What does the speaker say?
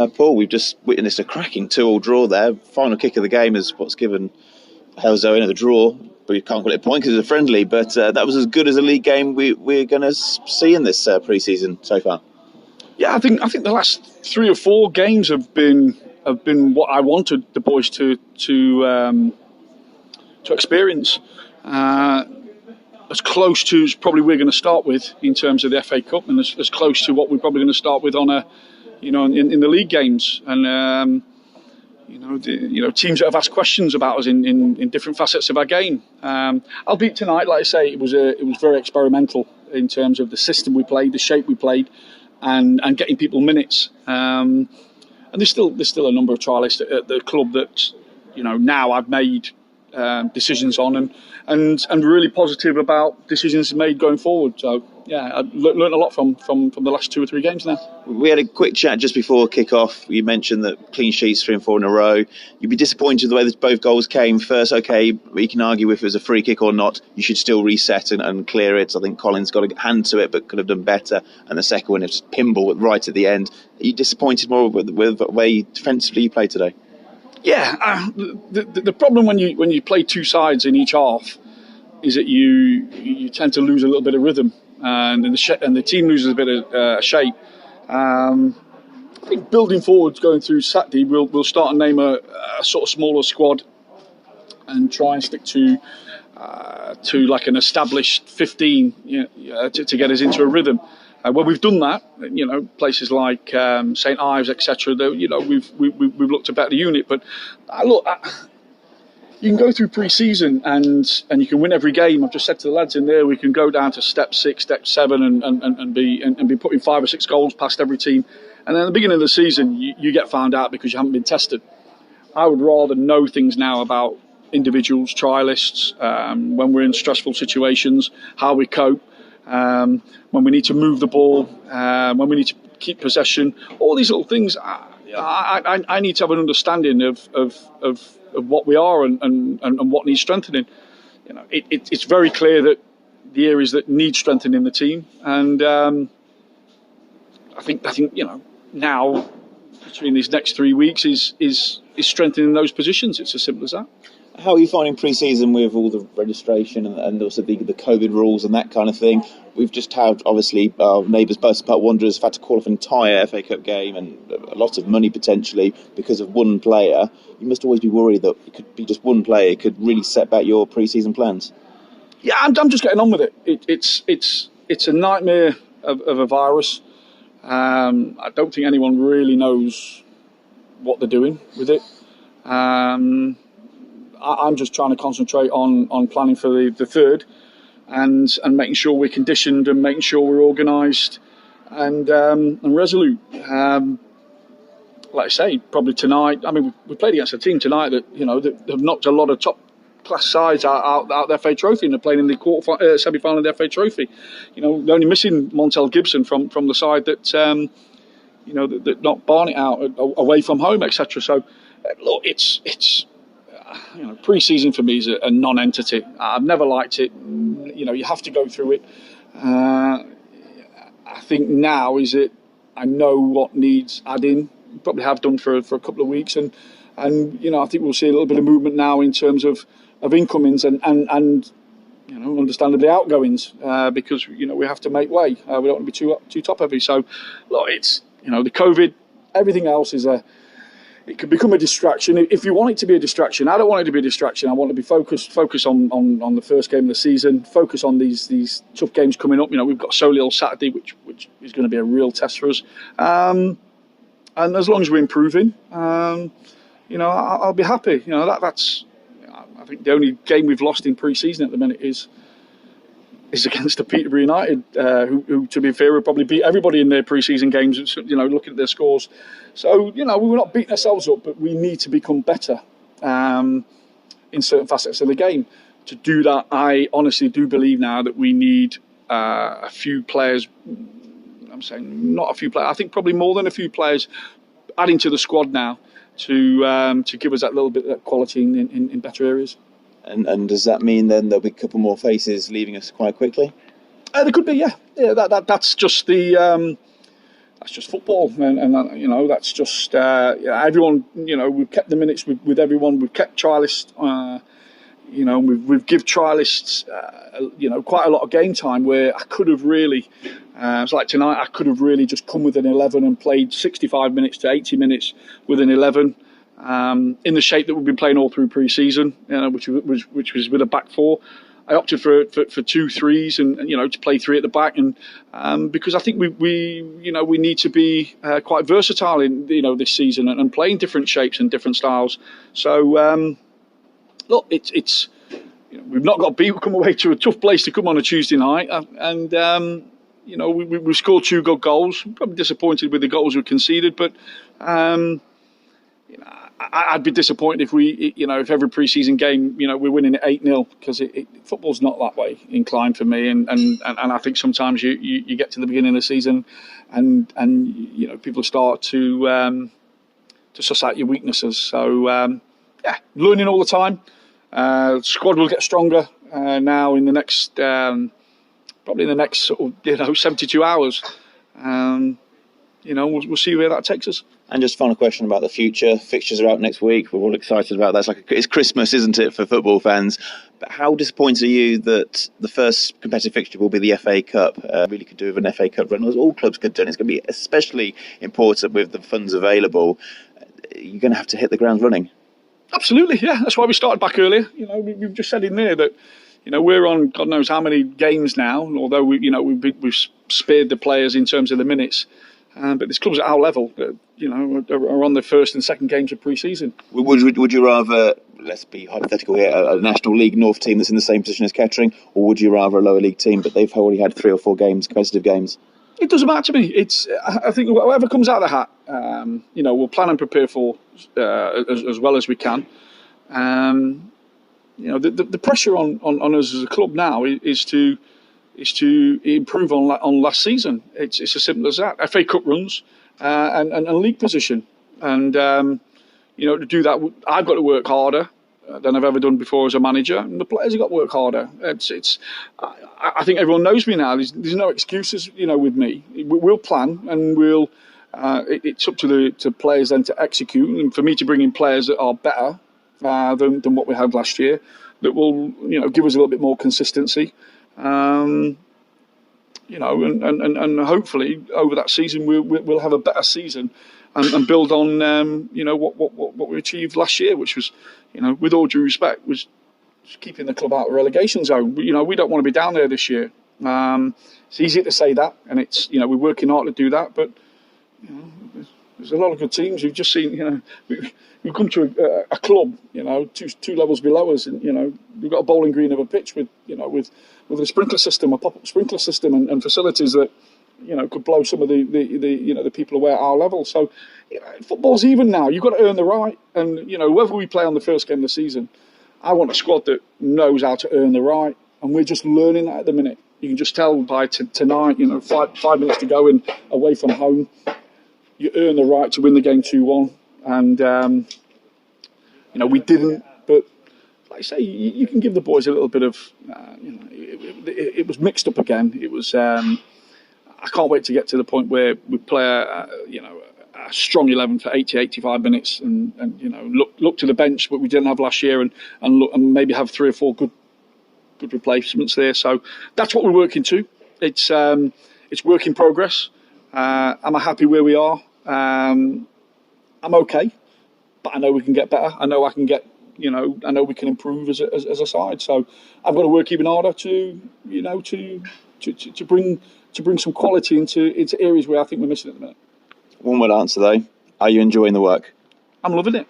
Paul, we've just witnessed a cracking 2-2 draw there. Final kick of the game is what's given Halesowen the draw, but you can't call it a point because it's a friendly. But that was as good as a league game we're going to see in this pre-season so far. Yeah, I think the last 3 or 4 games have been what I wanted the boys to experience. As close to as probably we're going to start with in terms of the FA Cup, and as close to what we're probably going to start with on in the league games. And teams that have asked questions about us in different facets of our game. Albeit tonight, like I say, it was very experimental in terms of the system we played, the shape we played, and getting people minutes. And there's still a number of trialists at the club that now I've made decisions on and really positive about decisions made going forward. So yeah, I learned a lot from the last 2 or 3 games now. We had a quick chat just before kick-off. You mentioned that clean sheets 3 and 4 in a row. You'd be disappointed the way that both goals came. First, okay, we can argue if it was a free kick or not. You should still reset and clear it. I think Colin's got a hand to it, but could have done better. And the second one, it was pinball right at the end. Are you disappointed more with the way defensively you played today? Yeah, the problem when you play 2 sides in each half is that you tend to lose a little bit of rhythm, and the team loses a bit of shape. I think building forwards going through Saturday, we'll start and name a sort of smaller squad and try and stick to like an established 15 to get us into a rhythm. Well, we've done that. Places like St Ives, etc. We've looked a better unit. But look, you can go through pre-season and you can win every game. I've just said to the lads in there, we can go down to step 6, step 7, and be putting 5 or 6 goals past every team. And then at the beginning of the season, you get found out because you haven't been tested. I would rather know things now about individuals, trialists, when we're in stressful situations, how we cope. When we need to move the ball, when we need to keep possession, all these little things. I need to have an understanding of what we are and what needs strengthening. It's very clear that the areas that need strengthening in the team, and I think now between these next 3 weeks is strengthening those positions. It's as simple as that. How are you finding pre-season with all the registration and also the COVID rules and that kind of thing? We've just had, obviously, our neighbours, Burton Park Wanderers, have had to call off an entire FA Cup game and a lot of money potentially because of one player. You must always be worried that it could be just one player could really set back your pre-season plans. Yeah, I'm just getting on with it. It's a nightmare of a virus. I don't think anyone really knows what they're doing with it. I'm just trying to concentrate on planning for the 3rd and making sure we're conditioned and making sure we're organised and resolute. Like I say, probably tonight. I mean, we played against a team tonight that that have knocked a lot of top class sides out the FA Trophy, and they're playing in the semi-final of the FA Trophy. They're only missing Montel Gibson from the side that that knocked Barnet out away from home, etc. So look, it's. Pre-season for me is a non-entity. I've never liked it. You have to go through it. I think now is it. I know what needs adding. Probably have done for a couple of weeks, and I think we'll see a little bit of movement now in terms of incomings and understandably outgoings because we have to make way. We don't want to be too top heavy. So look, it's the COVID. Everything else is it can become a distraction. If you want it to be a distraction, I don't want it to be a distraction. I want to be focused on the first game of the season, focus on these tough games coming up. We've got Solihull Saturday, which is going to be a real test for us. And as long as we're improving, I'll be happy. That's I think the only game we've lost in pre-season at the minute is against the Peterborough United, who, to be fair, will probably beat everybody in their pre-season games, looking at their scores. So, we were not beating ourselves up, but we need to become better in certain facets of the game. To do that, I honestly do believe now that we need a few players. I'm saying not a few players. I think probably more than a few players adding to the squad now to give us that little bit of quality in better areas. And does that mean then there'll be a couple more faces leaving us quite quickly? There could be, yeah. That's just the football, and you know, that's just everyone. You know, we've kept the minutes with everyone. We've kept trialists. You know, we've give trialists, you know, quite a lot of game time where I could have really, it's like tonight, I could have really just come with an 11 and played 65 minutes to 80 minutes with an 11, in the shape that we've been playing all through pre-season, you know, which was with a back four. I opted for 2 threes and you know, to play 3 at the back, and because I think we you know, we need to be quite versatile in, you know, this season and playing different shapes and different styles. So. Look, it's you know, we've not got beat. We've come away to a tough place to come on a Tuesday night, and you know, we scored 2 good goals. Probably disappointed with the goals we conceded, but you know, I'd be disappointed if we, you know, if every pre-season game, you know, we're winning at 8-0, because football's not that way inclined for me, and I think sometimes you get to the beginning of the season, and you know, people start to suss out your weaknesses. So. Yeah, learning all the time. Squad will get stronger now in the next, probably in the next sort of, you know, 72 hours. You know, we'll see where that takes us. And just final question about the future. Fixtures are out next week. We're all excited about that. It's Christmas, isn't it, for football fans? But how disappointed are you that the first competitive fixture will be the FA Cup? Really could do with an FA Cup run, as all clubs could do. And it's going to be especially important with the funds available. You're going to have to hit the ground running. Absolutely, yeah. That's why we started back earlier. You know, we've just said in there that, you know, we're on God knows how many games now. Although we've spared the players in terms of the minutes, but there's clubs at our level that, you know, are on the first and second games of pre-season. Would you rather, let's be hypothetical here, a National League North team that's in the same position as Kettering, or would you rather a lower league team but they've already had 3 or 4 games, competitive games? It doesn't matter to me. I think whatever comes out of the hat, you know, we'll plan and prepare for as well as we can. You know, the pressure on us as a club now is to improve on last season. It's as simple as that. FA Cup runs and league position, and you know, to do that, I've got to work harder than I've ever done before as a manager, and the players have got to work harder. I think everyone knows me now. There's no excuses, you know, with me. We'll plan, and we'll. It's up to the players then to execute, and for me to bring in players that are better than what we had last year, that will, you know, give us a little bit more consistency. You know, and hopefully over that season we'll have a better season and build on you know, what we achieved last year, which was, you know, with all due respect, was just keeping the club out of relegation zone. You know, we don't want to be down there this year. It's easy to say that, and it's, you know, we're working hard to do that, but you know, there's a lot of good teams. We've just seen, you know, we've come to a club, you know, two levels below us, and you know, we've got a bowling green of a pitch with, you know, with a sprinkler system, a pop-up sprinkler system, and facilities that, you know, could blow some of the you know, the people away at our level. So, you know, football's even now. You've got to earn the right, and you know, whether we play on the first game of the season, I want a squad that knows how to earn the right, and we're just learning that at the minute. You can just tell by tonight, you know, 5 minutes to go and away from home, you earn the right to win the game 2-1, and you know, we didn't, but like I say, you can give the boys a little bit of, you know, it was mixed up again. It was. I can't wait to get to the point where we play you know, a strong 11 for 80-85 minutes, and you know, look to the bench, what we didn't have last year, and look, and maybe have 3 or 4 good replacements there. So that's what we're working to. It's work in progress. Am I happy where we are? I'm okay, but I know we can get better. I know I can get, you know, I know we can improve as a side. So I've got to work even harder to, you know, to bring some quality into areas where I think we're missing at the minute. One word answer though: are you enjoying the work? I'm loving it.